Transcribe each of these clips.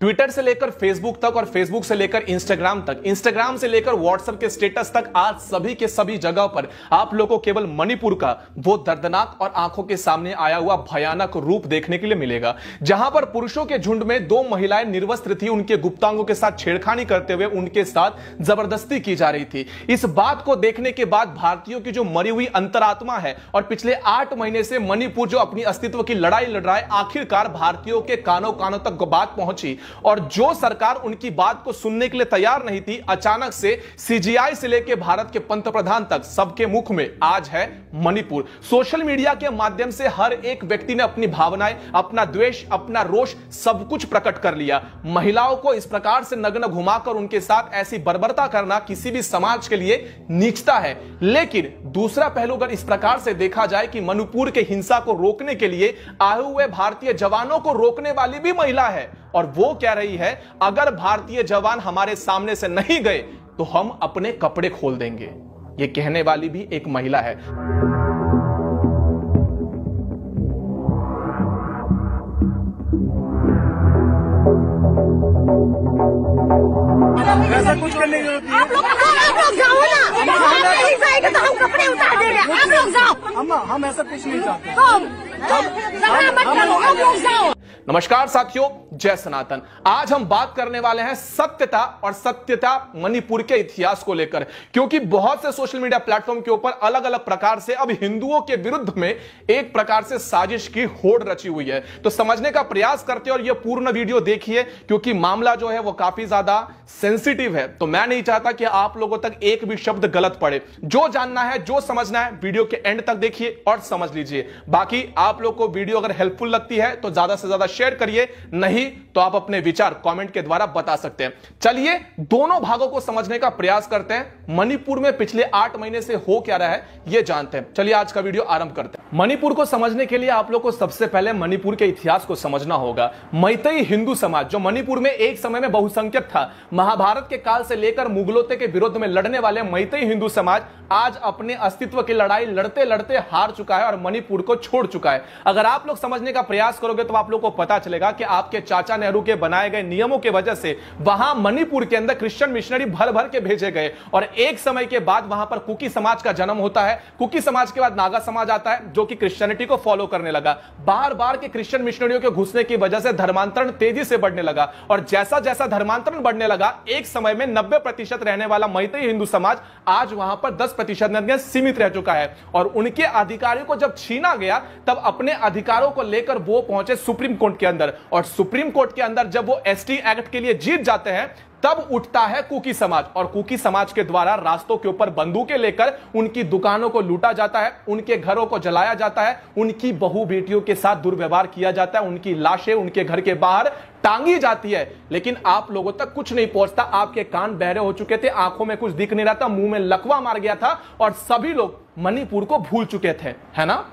Twitter से लेकर Facebook तक और फेसबुक से लेकर इंस्टाग्राम तक, इंस्टाग्राम से लेकर व्हाट्सएप के स्टेटस तक, आज सभी के सभी जगह पर आप लोगों को केवल मणिपुर का वो दर्दनाक और आंखों के सामने आया हुआ भयानक रूप देखने के लिए मिलेगा, जहां पर पुरुषों के झुंड में दो महिलाएं निर्वस्त्र थी, उनके गुप्तांगों के साथ छेड़खानी करते हुए उनके साथ जबरदस्ती की जा रही थी। इस बात को देखने के बाद भारतीयों की जो मरी हुई अंतरात्मा है और पिछले 8 महीने से मणिपुर जो अपनी अस्तित्व की लड़ाई लड़ रहा है, आखिरकार भारतीयों के कानों कानों तक बात पहुंची और जो सरकार उनकी बात को सुनने के लिए तैयार नहीं थी, अचानक से सीजीआई से लेकर भारत के पंतप्रधान तक सबके मुख में आज है मणिपुर। सोशल मीडिया के माध्यम से हर एक व्यक्ति ने अपनी भावनाएं, अपना द्वेष, अपना रोष सब कुछ प्रकट कर लिया। महिलाओं को इस प्रकार से नग्न घुमाकर उनके साथ ऐसी बर्बरता करना किसी भी समाज के लिए नीचता है। लेकिन दूसरा पहलू अगर इस प्रकार से देखा जाए कि मणिपुर के हिंसा को रोकने के लिए आए हुए भारतीय जवानों को रोकने वाली भी महिला है और वो कह रही है अगर भारतीय जवान हमारे सामने से नहीं गए तो हम अपने कपड़े खोल देंगे। ये कहने वाली भी एक महिला है। ऐसा कुछ करने की जरूरत नहीं। आप लोग जाओ ना, आप नहीं जाएंगे तो हम कपड़े उतार दे रहे हैं। आप लोग जाओ। अम्मा हम ऐसा कुछ नहीं चाहते। आप लोग जाओ। नमस्कार साथियों, जय सनातन। आज हम बात करने वाले हैं सत्यता और सत्यता मणिपुर के इतिहास को लेकर, क्योंकि बहुत से सोशल मीडिया प्लेटफॉर्म के ऊपर अलग अलग प्रकार से अब हिंदुओं के विरुद्ध में एक प्रकार से साजिश की होड़ रची हुई है। तो समझने का प्रयास करते हैं और यह पूर्ण वीडियो देखिए, क्योंकि मामला जो है वो काफी ज्यादा सेंसिटिव है। तो मैं नहीं चाहता कि आप लोगों तक एक भी शब्द गलत पड़े। जो जानना है, जो समझना है, वीडियो के एंड तक देखिए और समझ लीजिए। बाकी आप लोग को वीडियो अगर हेल्पफुल लगती है तो ज्यादा से ज्यादा शेयर करिए, नहीं तो आप अपने विचार कमेंट के द्वारा बता सकते हैं। चलिए दोनों भागों को समझने का प्रयास करते हैं। मणिपुर में पिछले 8 महीने से हो क्या रहा है यह जानते हैं। चलिए आज का वीडियो आरंभ करते हैं। मणिपुर को समझने के लिए आप लोग को सबसे पहले मणिपुर के इतिहास को समझना होगा। मैतेई हिंदू समाज जो मणिपुर में एक समय में बहुसंख्यक था, महाभारत के काल से लेकर मुगलों के विरुद्ध में लड़ने वाले मैतेई हिंदू समाज आज अपने अस्तित्व की लड़ाई लड़ते लड़ते हार चुका है और मणिपुर को छोड़ चुका है। अगर आप लोग समझने का प्रयास करोगे तो आप लोग को पता चलेगा कि आपके चाचा नेहरू के बनाए गए नियमों की वजह से वहां मणिपुर के अंदर क्रिश्चियन मिशनरी भर भर के भेजे गए और एक समय के बाद वहां पर कुकी समाज का जन्म होता है। कुकी समाज के बाद नागा समाज आता है जो कि क्रिश्चियनिटी को फॉलो करने लगा। बार बार के क्रिश्चियन मिशनरियों के घुसने की वजह से धर्मांतरण तेजी से बढ़ने लगा और जैसा जैसा धर्मांतरण बढ़ने लगा, एक समय में 90% रहने वाला मैतेई हिंदू समाज आज वहां पर 10% सीमित रह चुका है और उनके अधिकारों को जब छीना गया तब अपने अधिकारों को लेकर वो पहुंचे सुप्रीम कोर्ट के अंदर और सुप्रीम कोर्ट के अंदर जब वो एसटी एक्ट के लिए जीत जाते हैं तब उठता है कुकी समाज और कुकी समाज के द्वारा रास्तों के ऊपर बंदूकें लेकर उनकी दुकानों को लूटा जाता है, उनके घरों को जलाया जाता है, उनकी बहू बेटियों के साथ दुर्व्यवहार किया जाता है, उनकी लाशें उनके घर के बाहर टांगी जाती है। लेकिन आप लोगों तक कुछ नहीं पहुंचता। आपके कान बहरे हो चुके थे, आंखों में कुछ दिख नहीं रहा था, मुंह में लकवा मार गया था और सभी लोग मणिपुर को भूल चुके थे, है ना।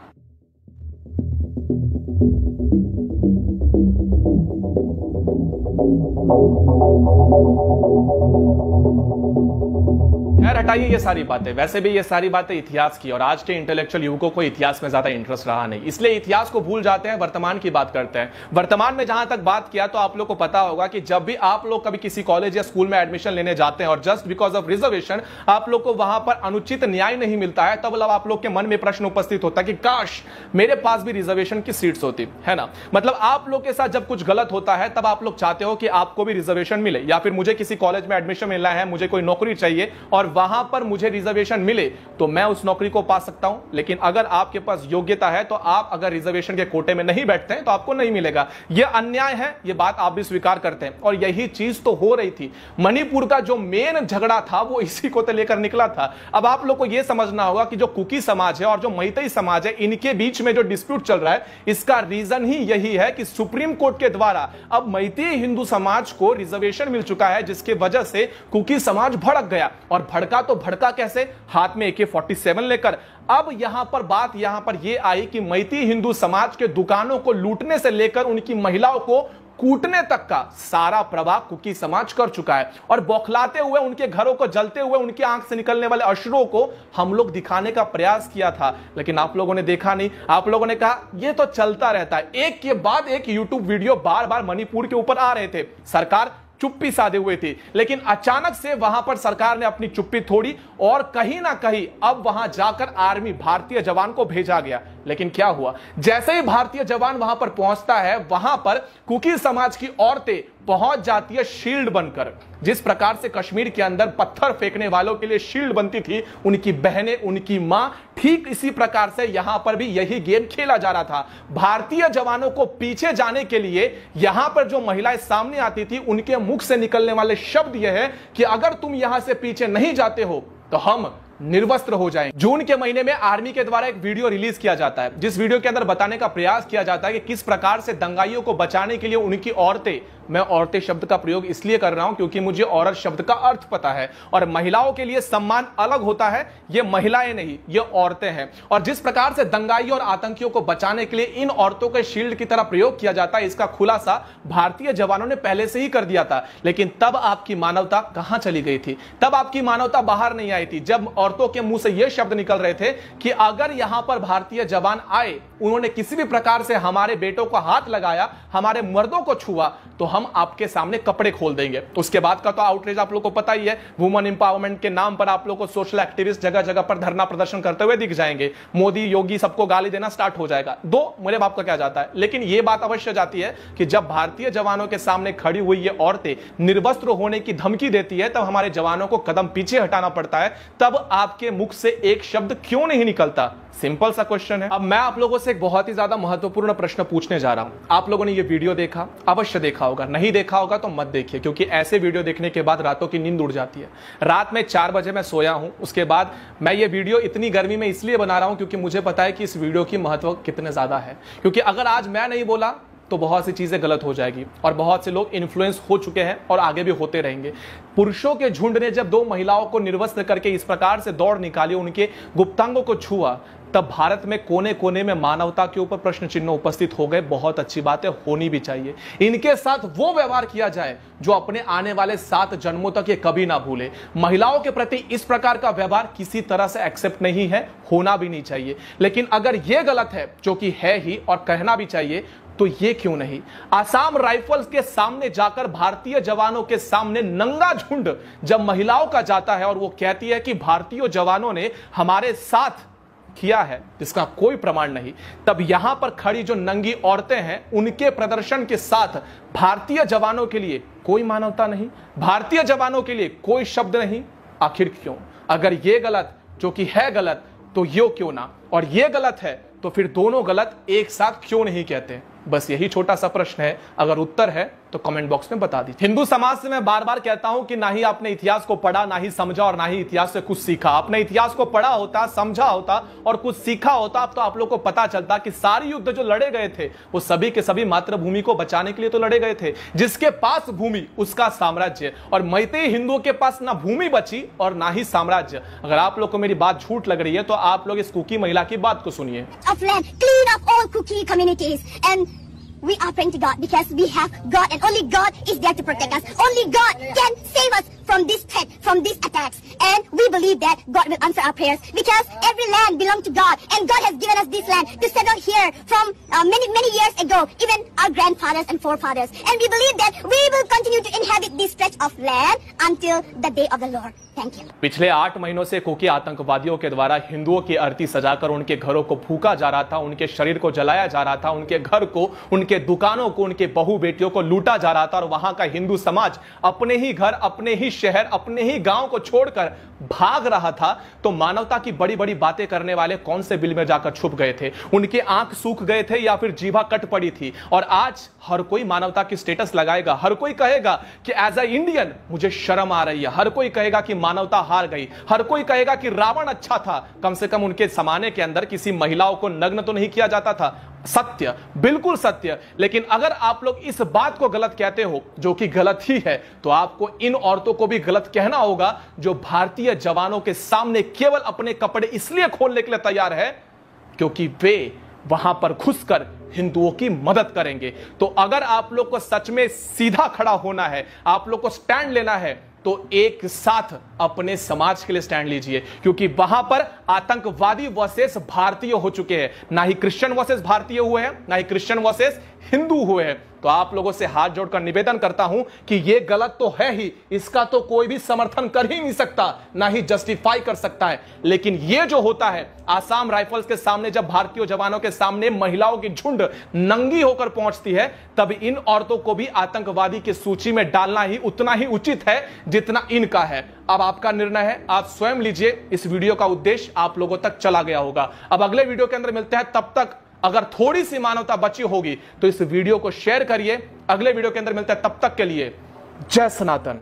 खैर हटाइए ये सारी बातें। वैसे भी ये सारी बातें इतिहास की और आज के इंटेलेक्चुअल युवकों को इतिहास में ज्यादा इंटरेस्ट रहा नहीं, इसलिए इतिहास को भूल जाते हैं, वर्तमान की बात करते हैं। वर्तमान में जहां तक बात किया तो आप लोग को पता होगा कि जब भी आप लोग कभी किसी कॉलेज या स्कूल में एडमिशन लेने जाते हैं और जस्ट बिकॉज ऑफ रिजर्वेशन आप लोग को वहां पर अनुचित न्याय नहीं मिलता है, तब आप लोग के मन में प्रश्न उपस्थित होता है कि काश मेरे पास भी रिजर्वेशन की सीट्स होती, है ना। मतलब आप लोग के साथ जब कुछ गलत होता है तब आप लोग चाहते हो कि आपको भी रिजर्वेशन मिले, या फिर मुझे किसी कॉलेज में एडमिशन मिलना है, मुझे कोई नौकरी चाहिए और वहां पर मुझे रिजर्वेशन मिले तो मैं उस नौकरी को पा सकता हूं। लेकिन अगर आपके पास योग्यता है तो आप अगर रिजर्वेशन के कोटे में नहीं बैठते हैं तो आपको नहीं मिलेगा। यह अन्याय है, यह बात आप भी स्वीकार करते हैं और यही चीज तो हो रही थी। मणिपुर का जो मेन झगड़ा था वो इसी को तो लेकर निकला था। अब आप लोग को यह समझना होगा कि जो कुकी समाज है और जो मैतेई समाज है, इनके बीच में जो डिस्प्यूट चल रहा है, इसका रीजन ही यही है कि सुप्रीम कोर्ट के द्वारा अब मैतेई हिंदू समाज को रिजर्वेशन मिल चुका है, जिसकी वजह से कुकी समाज भड़क गया और भड़का तो भड़का कैसे, हाथ में AK-47 लेकर। अब यहां पर बात यहां पर यह आई कि मैतेई हिंदू समाज के दुकानों को लूटने से लेकर उनकी महिलाओं को कूटने तक का सारा प्रभाव कुकी समाज कर चुका है। और बौखलाते हुए, उनके घरों को जलते हुए, उनकी आंख से निकलने वाले अश्रुओं को हम लोग दिखाने का प्रयास किया था, लेकिन आप लोगों ने देखा नहीं। आप लोगों ने कहा यह तो चलता रहता है। एक के बाद एक यूट्यूब वीडियो बार बार मणिपुर के ऊपर आ रहे थे, सरकार चुप्पी साधे हुए थी, लेकिन अचानक से वहां पर सरकार ने अपनी चुप्पी तोड़ी और कहीं ना कहीं अब वहां जाकर आर्मी, भारतीय जवान को भेजा गया। लेकिन क्या हुआ, जैसे ही भारतीय जवान वहां पर पहुंचता है, वहां पर कुकी समाज की औरतें पहुंच जाती है शील्ड बनकर। जिस प्रकार से कश्मीर के अंदर पत्थर फेंकने वालों के लिए शील्ड बनती थी उनकी बहनें, उनकी मां, ठीक इसी प्रकार से यहां पर भी यही गेम खेला जा रहा था। भारतीय जवानों को पीछे जाने के लिए यहां पर जो महिलाएं सामने आती थी, उनके मुख से निकलने वाले शब्द यह है कि अगर तुम यहां से पीछे नहीं जाते हो तो हम निर्वस्त्र हो जाएंगे। जून के महीने में आर्मी के द्वारा एक वीडियो रिलीज किया जाता है, जिस वीडियो के अंदर बताने का प्रयास किया जाता है कि किस प्रकार से दंगाइयों को बचाने के लिए उनकी औरतें, मैं औरतें शब्द का प्रयोग इसलिए कर रहा हूं क्योंकि मुझे औरत शब्द का अर्थ पता है, और महिलाओं के लिए सम्मान अलग होता है। ये महिलाएं नहीं, ये औरतें हैं। और जिस प्रकार से दंगाइयों और आतंकियों को बचाने के लिए इन औरतों के शील्ड की तरह प्रयोग किया जाता है, इसका खुलासा भारतीय जवानों ने पहले से ही कर दिया था। लेकिन तब आपकी मानवता कहां चली गई थी? तब आपकी मानवता बाहर नहीं आई थी, जब औरतों के मुंह से यह शब्द निकल रहे थे कि अगर यहां पर भारतीय जवान आए, उन्होंने किसी भी प्रकार से हमारे बेटों को हाथ लगाया, हमारे मर्दों को छुआ, तो हम आपके सामने कपड़े खोल देंगे। उसके बाद का तो आउटरीच आप लोगों को पता ही है। वुमेन एम्पावरमेंट के नाम पर आप लोगों को सोशल एक्टिविस्ट जगह जगह पर धरना प्रदर्शन करते हुए दिख जाएंगे। मोदी, योगी सबको गाली देना स्टार्ट हो जाएगा। दो मेरे बाप का क्या जाता है, लेकिन यह बात अवश्य जाती है कि जब भारतीय जवानों के सामने खड़ी हुई ये औरतें निर्वस्त्र होने की धमकी देती है, तब हमारे जवानों को कदम पीछे हटाना पड़ता है। तब आपके मुख से एक शब्द क्यों नहीं निकलता? सिंपल सा क्वेश्चन है। अब मैं आप लोगों से एक बहुत ही ज्यादा महत्वपूर्ण प्रश्न पूछने जा रहा हूं। आप लोगों ने ये वीडियो देखा, अवश्य देखा होगा, नहीं देखा होगा तो मत देखिए, क्योंकि ऐसे वीडियो देखने के बाद रातों की नींद उड़ जाती है। रात में 4 बजे मैं सोया हूं, उसके बाद मैं ये वीडियो इतनी गर्मी में इसलिए बना रहा हूं क्योंकि मुझे पता है कि इस वीडियो की महत्व कितने ज्यादा है। क्योंकि अगर आज मैं नहीं बोला तो बहुत सी चीजें गलत हो जाएगी, और बहुत से लोग इन्फ्लुएंस हो चुके हैं और आगे भी होते रहेंगे। पुरुषों के झुंड ने जब 2 महिलाओं को निर्वस्त्र करके इस प्रकार से दौड़ निकाली, उनके गुप्तांगों को छुआ, तब भारत में कोने कोने में मानवता के ऊपर प्रश्न चिन्ह उपस्थित हो गए। बहुत अच्छी बात है, होनी भी चाहिए। इनके साथ वो व्यवहार किया जाए जो अपने आने वाले 7 जन्मों तक ये कभी ना भूले। महिलाओं के प्रति इस प्रकार का व्यवहार किसी तरह से एक्सेप्ट नहीं है, होना भी नहीं चाहिए। लेकिन अगर ये गलत है, जो कि है ही और कहना भी चाहिए, तो ये क्यों नहीं? आसाम राइफल्स के सामने जाकर भारतीय जवानों के सामने नंगा झुंड जब महिलाओं का जाता है और वो कहती है कि भारतीय जवानों ने हमारे साथ किया है, जिसका कोई प्रमाण नहीं, तब यहां पर खड़ी जो नंगी औरतें हैं, उनके प्रदर्शन के साथ भारतीय जवानों के लिए कोई मानवता नहीं, भारतीय जवानों के लिए कोई शब्द नहीं। आखिर क्यों? अगर ये गलत, जो कि है गलत, तो यो क्यों ना? और ये गलत है तो फिर दोनों गलत एक साथ क्यों नहीं कहते? बस यही छोटा सा प्रश्न है। अगर उत्तर है तो कमेंट बॉक्स में बता दीजिए। हिंदू समाज से मैं बार बार कहता हूं कि ना ही आपने इतिहास को पढ़ा, ना ही समझा, और ना ही इतिहास से कुछ सीखा। आपने इतिहास को पढ़ा होता, समझा होता और कुछ सीखा होता, तो आप लोग को पता चलता कि सारे युद्ध जो लड़े गए थे वो सभी के सभी मातृभूमि को बचाने के लिए तो लड़े गए थे। जिसके पास भूमि उसका साम्राज्य, और मैतेई हिंदुओं के पास ना भूमि बची और ना ही साम्राज्य। अगर आप लोग को मेरी बात झूठ लग रही है तो आप लोग इस कुकी महिला की बात को सुनिए। We are praying to God because we have God and only God is there to protect us. Only God can save us from this threat, from these attacks. And we believe that God will answer our prayers because every land belongs to God and God has given us this land to settle here from many years ago, even our grandfathers and forefathers. And we believe that we will continue to inhabit this stretch of land until the day of the Lord. Thank you. पिछले 8 महीनों से cookie आतंकवादियों के द्वारा हिंदुओं की आरती सजाकर उनके घरों को फूका जा रहा था, उनके शरीर को जलाया जा रहा था, उनके घर को, उनके दुकानों को, उनके बहू बेटियों को लूटा जा रहा था। और वहां का हिंदू समाज अपने ही घर, अपने ही शहर, अपने ही गांव को छोड़कर भाग रहा था। तो मानवता की बड़ी बड़ी बातें करने वाले कौन से बिल में जाकर छुप गए थे? उनके आंख सूख गए थे या फिर जीभा कट पड़ी थी? और आज हर कोई मानवता की स्टेटस लगाएगा, हर कोई कहेगा कि एज अ इंडियन मुझे शर्म आ रही है, हर कोई कहेगा कि मानवता हार गई, हर कोई कहेगा कि रावण अच्छा था, कम से कम उनके जमाने के अंदर किसी महिलाओं को नग्न तो नहीं किया जाता था। सत्य, बिल्कुल सत्य। लेकिन अगर आप लोग इस बात को गलत कहते हो, जो कि गलत ही है, तो आपको इन औरतों को भी गलत कहना होगा जो भारतीय जवानों के सामने केवल अपने कपड़े इसलिए खोलने के लिए तैयार है क्योंकि वे वहां पर घुसकर हिंदुओं की मदद करेंगे। तो अगर आप लोग को सच में सीधा खड़ा होना है, आप लोग को स्टैंड लेना है, तो एक साथ अपने समाज के लिए स्टैंड लीजिए, क्योंकि वहां पर आतंकवादी वर्सेस भारतीय हो चुके हैं। ना ही क्रिश्चियन वर्सेस भारतीय हुए हैं, ना ही क्रिश्चियन वर्सेस हिंदू हुए हैं। तो आप लोगों से हाथ जोड़कर निवेदन करता हूं कि यह गलत तो है ही, इसका तो कोई भी समर्थन कर ही नहीं सकता, ना ही जस्टिफाई कर सकता है। लेकिन यह जो होता है आसाम राइफल्स के सामने, जब भारतीय जवानों के सामने महिलाओं की झुंड नंगी होकर पहुंचती है, तब इन औरतों को भी आतंकवादी की सूची में डालना ही उतना ही उचित है जितना इनका है। अब आपका निर्णय है, आप स्वयं लीजिए। इस वीडियो का उद्देश्य आप लोगों तक चला गया होगा। अब अगले वीडियो के अंदर मिलते हैं, तब तक अगर थोड़ी सी मानवता बची होगी तो इस वीडियो को शेयर करिए। अगले वीडियो के अंदर मिलते हैं, तब तक के लिए जय सनातन।